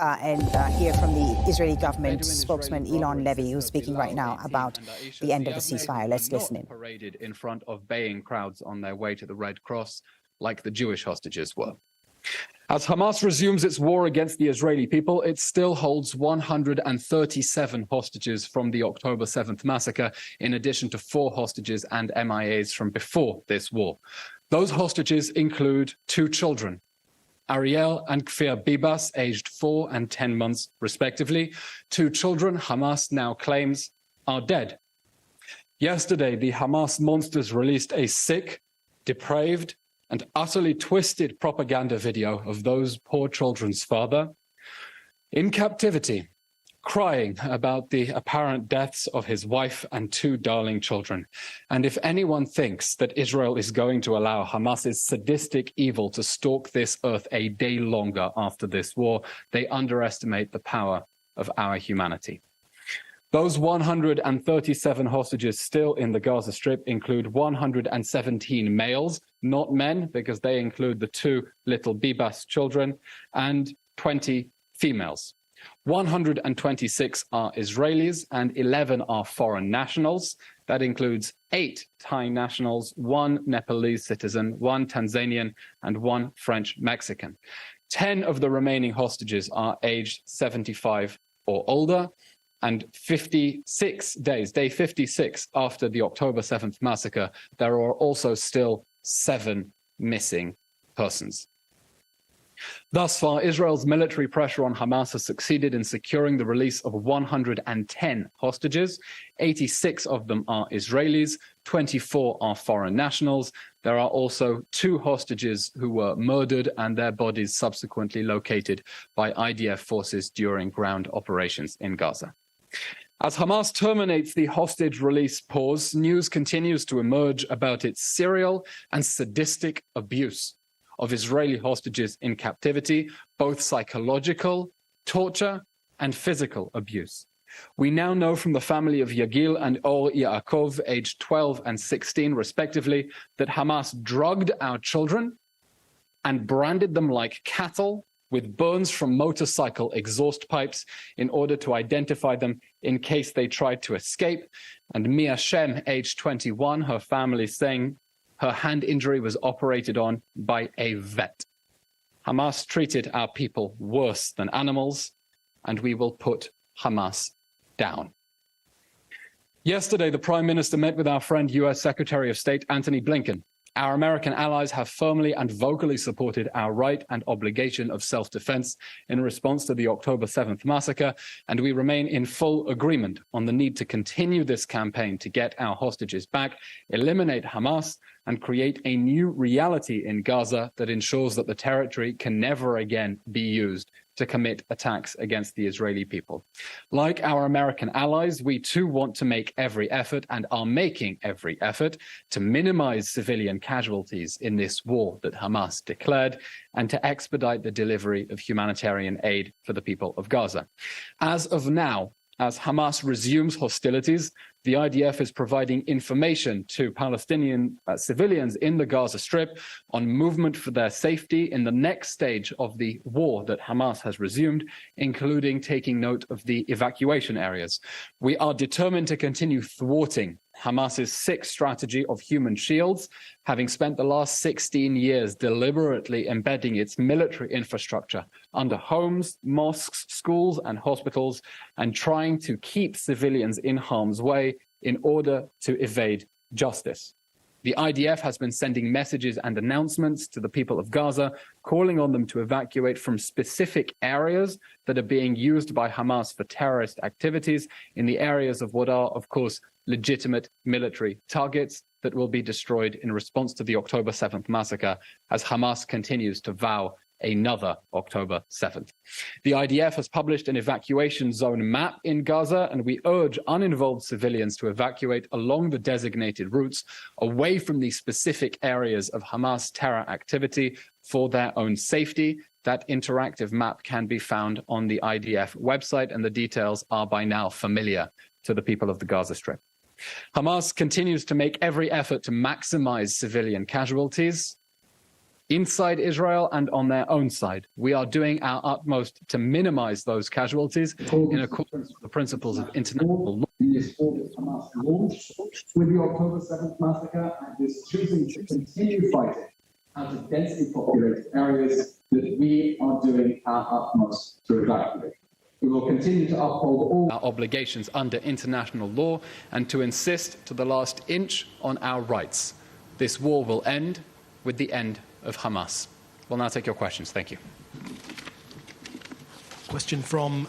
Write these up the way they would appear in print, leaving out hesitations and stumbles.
and hear from the Israeli government spokesman Eylon Levy, who's speaking right now about the end of the ceasefire. Let's listen in. Paraded in front of baying crowds on their way to the Red Cross, like the Jewish hostages were. As Hamas resumes its war against the Israeli people, it still holds 137 hostages from the October 7th massacre, in addition to 4 hostages and MIAs from before this war. Those hostages include 2 children, Ariel and Kfir Bibas, aged 4 and 10 months, respectively. 2 children Hamas now claims are dead. Yesterday, the Hamas monsters released a sick, depraved, and utterly twisted propaganda video of those poor children's father in captivity, crying about the apparent deaths of his wife and 2 darling children. And if anyone thinks that Israel is going to allow Hamas's sadistic evil to stalk this earth a day longer after this war, they underestimate the power of our humanity. Those 137 hostages still in the Gaza Strip include 117 males, not men, because they include the 2 little Bibas children, and 20 females. 126 are Israelis and 11 are foreign nationals. That includes 8 Thai nationals, 1 Nepalese citizen, 1 Tanzanian, and 1 French-Mexican. 10 of the remaining hostages are aged 75 or older. And 56 days, day 56 after the October 7th massacre, there are also still 7 missing persons. Thus far, Israel's military pressure on Hamas has succeeded in securing the release of 110 hostages. 86 of them are Israelis, 24 are foreign nationals. There are also 2 hostages who were murdered and their bodies subsequently located by IDF forces during ground operations in Gaza. As Hamas terminates the hostage release pause, news continues to emerge about its serial and sadistic abuse of Israeli hostages in captivity, both psychological, torture, and physical abuse. We now know from the family of Yagil and Or Yaakov, aged 12 and 16 respectively, that Hamas drugged our children and branded them like cattle with burns from motorcycle exhaust pipes in order to identify them in case they tried to escape. And Mia Shem, aged 21, her family saying her hand injury was operated on by a vet. Hamas treated our people worse than animals, and we will put Hamas down. Yesterday, the Prime Minister met with our friend US Secretary of State Antony Blinken. Our American allies have firmly and vocally supported our right and obligation of self-defense in response to the October 7th massacre, and we remain in full agreement on the need to continue this campaign to get our hostages back, eliminate Hamas, and create a new reality in Gaza that ensures that the territory can never again be used to commit attacks against the Israeli people. Like our American allies, we too want to make every effort and are making every effort to minimize civilian casualties in this war that Hamas declared and to expedite the delivery of humanitarian aid for the people of Gaza. As of now, as Hamas resumes hostilities, the IDF is providing information to Palestinian civilians in the Gaza Strip on movement for their safety in the next stage of the war that Hamas has resumed, including taking note of the evacuation areas. We are determined to continue thwarting Hamas's sick strategy of human shields, having spent the last 16 years deliberately embedding its military infrastructure under homes, mosques, schools, and hospitals, and trying to keep civilians in harm's way in order to evade justice. The IDF has been sending messages and announcements to the people of Gaza, calling on them to evacuate from specific areas that are being used by Hamas for terrorist activities in the areas of what are, of course, legitimate military targets that will be destroyed in response to the October 7th massacre as Hamas continues to vow another October 7th. The IDF has published an evacuation zone map in Gaza, and we urge uninvolved civilians to evacuate along the designated routes away from the specific areas of Hamas terror activity for their own safety. That interactive map can be found on the IDF website, and the details are by now familiar to the people of the Gaza Strip. Hamas continues to make every effort to maximize civilian casualties. inside Israel and on their own side. We are doing our utmost to minimize those casualties in accordance with the principles of international law. The assault Hamas launched with the October 7th massacre and is choosing to continue fighting out of densely populated areas that we are doing our utmost to evacuate. We will continue to uphold all our obligations under international law and to insist to the last inch on our rights. This war will end with the end of Hamas. We'll now take your questions. Thank you. Question from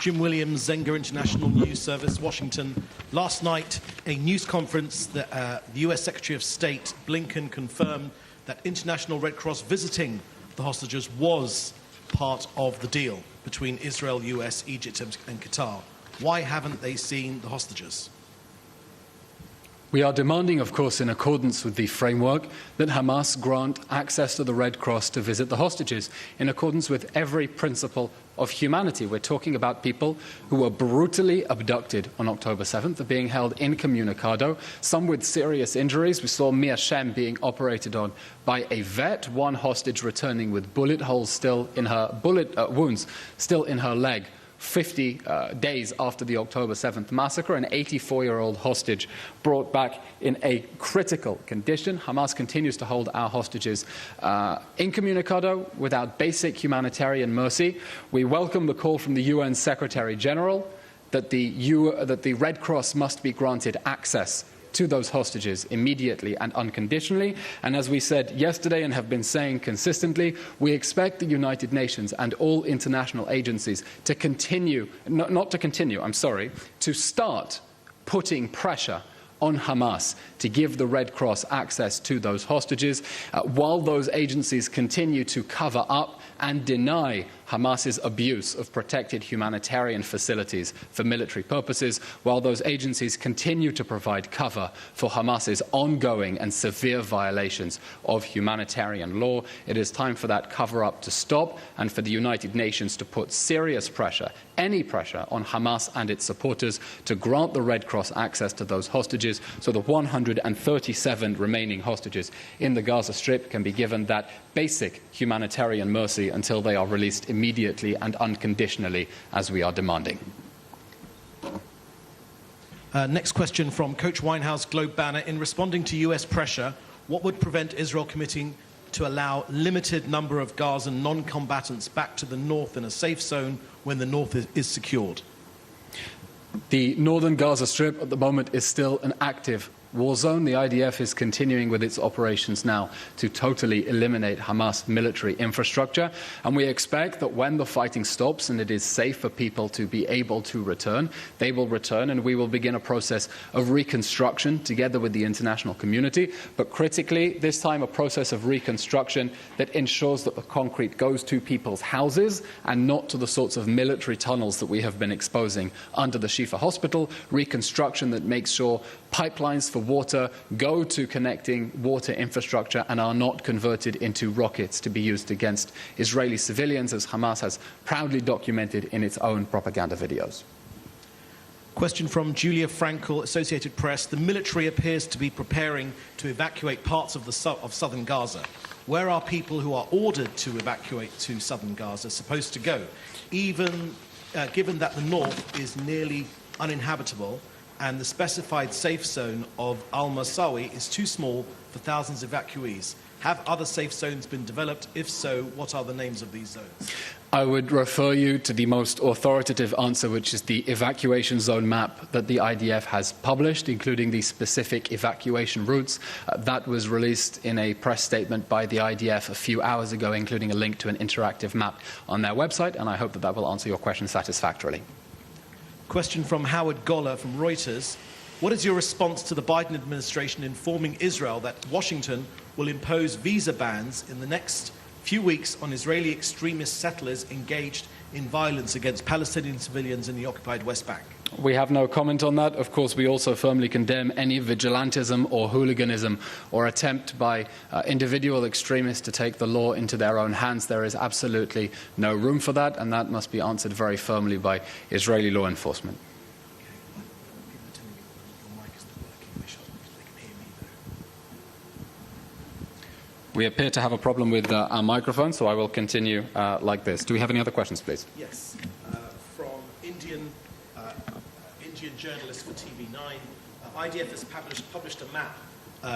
Jim Williams, Zenga International News Service, Washington. Last night, a news conference that the US Secretary of State Blinken confirmed that International Red Cross visiting the hostages was part of the deal between Israel, US, Egypt and Qatar. Why haven't they seen the hostages? We are demanding, of course, in accordance with the framework, that Hamas grant access to the Red Cross to visit the hostages, in accordance with every principle of humanity. We're talking about people who were brutally abducted on October 7th. They're being held incommunicado, some with serious injuries. We saw Mia Shem being operated on by a vet, one hostage returning with bullet holes still in her, wounds still in her leg. 50 days after the October 7th massacre, an 84-year-old hostage brought back in a critical condition. Hamas continues to hold our hostages incommunicado without basic humanitarian mercy. We welcome the call from the UN Secretary General that the Red Cross must be granted access to those hostages immediately and unconditionally. And as we said yesterday and have been saying consistently, we expect the United Nations and all international agencies to to start putting pressure on Hamas to give the Red Cross access to those hostages, while those agencies continue to cover up and deny Hamas's abuse of protected humanitarian facilities for military purposes, while those agencies continue to provide cover for Hamas's ongoing and severe violations of humanitarian law. It is time for that cover-up to stop and for the United Nations to put serious pressure, any pressure, on Hamas and its supporters to grant the Red Cross access to those hostages so the 137 remaining hostages in the Gaza Strip can be given that basic humanitarian mercy until they are released immediately and unconditionally, as we are demanding. Next question from Coach Winehouse, Globe Banner. In responding to US pressure, what would prevent Israel committing to allow limited number of Gazan non-combatants back to the north in a safe zone when the north is secured? The northern Gaza Strip at the moment is still an active war zone. The IDF is continuing with its operations now to totally eliminate Hamas military infrastructure. And we expect that when the fighting stops and it is safe for people to be able to return, they will return, and we will begin a process of reconstruction together with the international community. But critically, this time a process of reconstruction that ensures that the concrete goes to people's houses and not to the sorts of military tunnels that we have been exposing under the Shifa hospital. Reconstruction that makes sure pipelines for water go to connecting water infrastructure and are not converted into rockets to be used against Israeli civilians, as Hamas has proudly documented in its own propaganda videos. Question from Julia Frankel, Associated Press. The military appears to be preparing to evacuate parts of southern Gaza. Where are people who are ordered to evacuate to southern Gaza supposed to go, even given that the north is nearly uninhabitable and the specified safe zone of Al-Masawi is too small for thousands of evacuees? Have other safe zones been developed? If so, what are the names of these zones? I would refer you to the most authoritative answer, which is the evacuation zone map that the IDF has published, including the specific evacuation routes. That was released in a press statement by the IDF a few hours ago, including a link to an interactive map on their website, and I hope that that will answer your question satisfactorily. Question from Howard Goller from Reuters. What is your response to the Biden administration informing Israel that Washington will impose visa bans in the next few weeks on Israeli extremist settlers engaged in violence against Palestinian civilians in the occupied West Bank? We have no comment on that. Of course, we also firmly condemn any vigilantism or hooliganism or attempt by individual extremists to take the law into their own hands. There is absolutely no room for that, and that must be answered very firmly by Israeli law enforcement. We appear to have a problem with our microphone, so I will continue like this. Do we have any other questions, please? Yes, from Indian journalist for TV9. IDF has published a map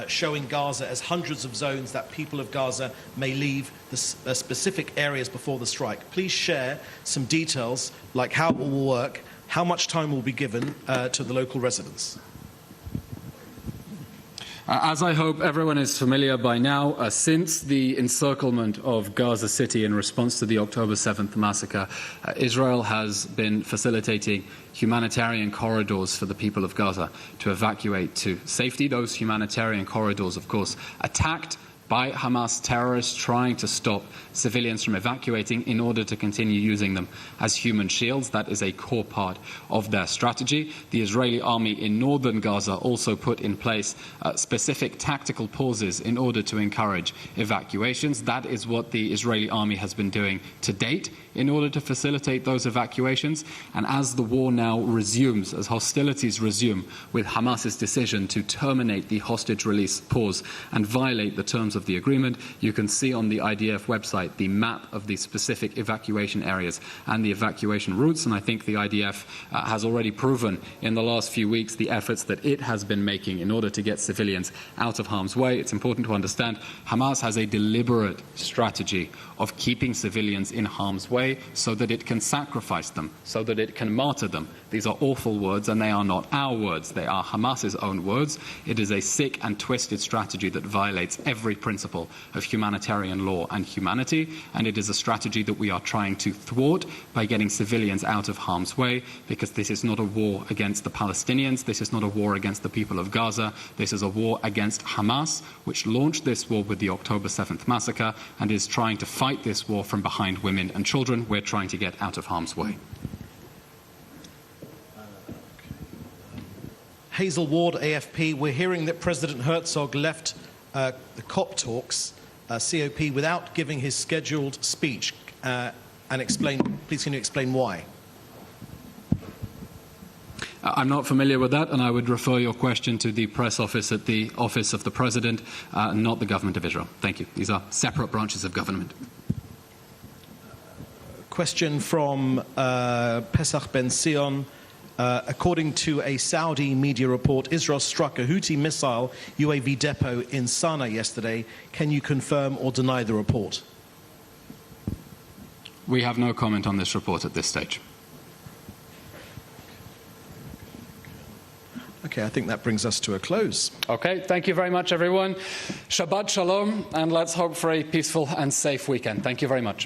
showing Gaza as hundreds of zones that people of Gaza may leave the specific areas before the strike. Please share some details, like how it will work, how much time will be given to the local residents. As I hope everyone is familiar by now, since the encirclement of Gaza City in response to the October 7th massacre, Israel has been facilitating humanitarian corridors for the people of Gaza to evacuate to safety. Those humanitarian corridors, of course, attacked by Hamas terrorists trying to stop civilians from evacuating in order to continue using them as human shields. That is a core part of their strategy. The Israeli army in northern Gaza also put in place specific tactical pauses in order to encourage evacuations. That is what the Israeli army has been doing to date in order to facilitate those evacuations. And as the war now resumes, as hostilities resume with Hamas's decision to terminate the hostage release pause and violate the terms of the agreement, you can see on the IDF website the map of the specific evacuation areas and the evacuation routes. And I think the IDF has already proven in the last few weeks the efforts that it has been making in order to get civilians out of harm's way. It's important to understand Hamas has a deliberate strategy of keeping civilians in harm's way so that it can sacrifice them, so that it can martyr them. These are awful words, and they are not our words. They are Hamas's own words. It is a sick and twisted strategy that violates every principle of humanitarian law and humanity, and it is a strategy that we are trying to thwart by getting civilians out of harm's way, because this is not a war against the Palestinians. This is not a war against the people of Gaza. This is a war against Hamas, which launched this war with the October 7th massacre and is trying to fight this war from behind women and children. We're trying to get out of harm's way. Hazel Ward, AFP. We're hearing that President Herzog left the COP talks, COP, without giving his scheduled speech. And please can you explain why? I'm not familiar with that, and I would refer your question to the press office at the Office of the President, not the government of Israel. Thank you. These are separate branches of government. Question from Pesach Ben Sion. According to a Saudi media report, Israel struck a Houthi missile UAV depot in Sana'a yesterday. Can you confirm or deny the report? We have no comment on this report at this stage. Okay, I think that brings us to a close. Okay, thank you very much, everyone. Shabbat Shalom, and let's hope for a peaceful and safe weekend. Thank you very much.